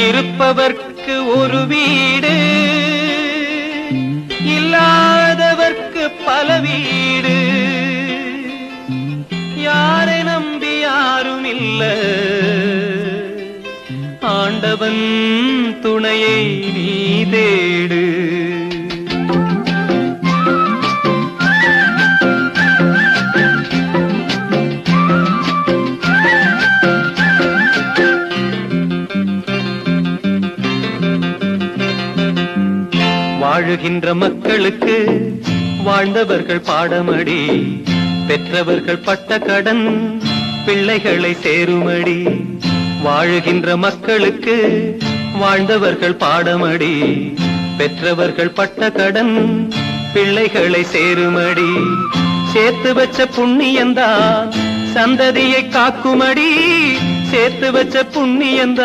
இருப்பவர்க்கு ஒரு வீடு, இல்லாதவர்க்கு பல வீடு. யாரை நம்பி யாரும் இல்ல, ஆண்டவன் துணையை நீ தேடு. வாழுகின்ற மக்களுக்கு வாழ்ந்தவர்கள் பாடமடி, பெற்றவர்கள் பட்ட கடன் பிள்ளைகளை சேருமடி. வாழுகின்ற மக்களுக்கு வாழ்ந்தவர்கள் பாடமடி, பெற்றவர்கள் பட்ட கடன் பிள்ளைகளை சேருமடி. சேர்த்து வச்ச புண்ணியந்தான் சந்ததியை காக்குமடி, சேர்த்து வச்ச புண்ணியந்தான்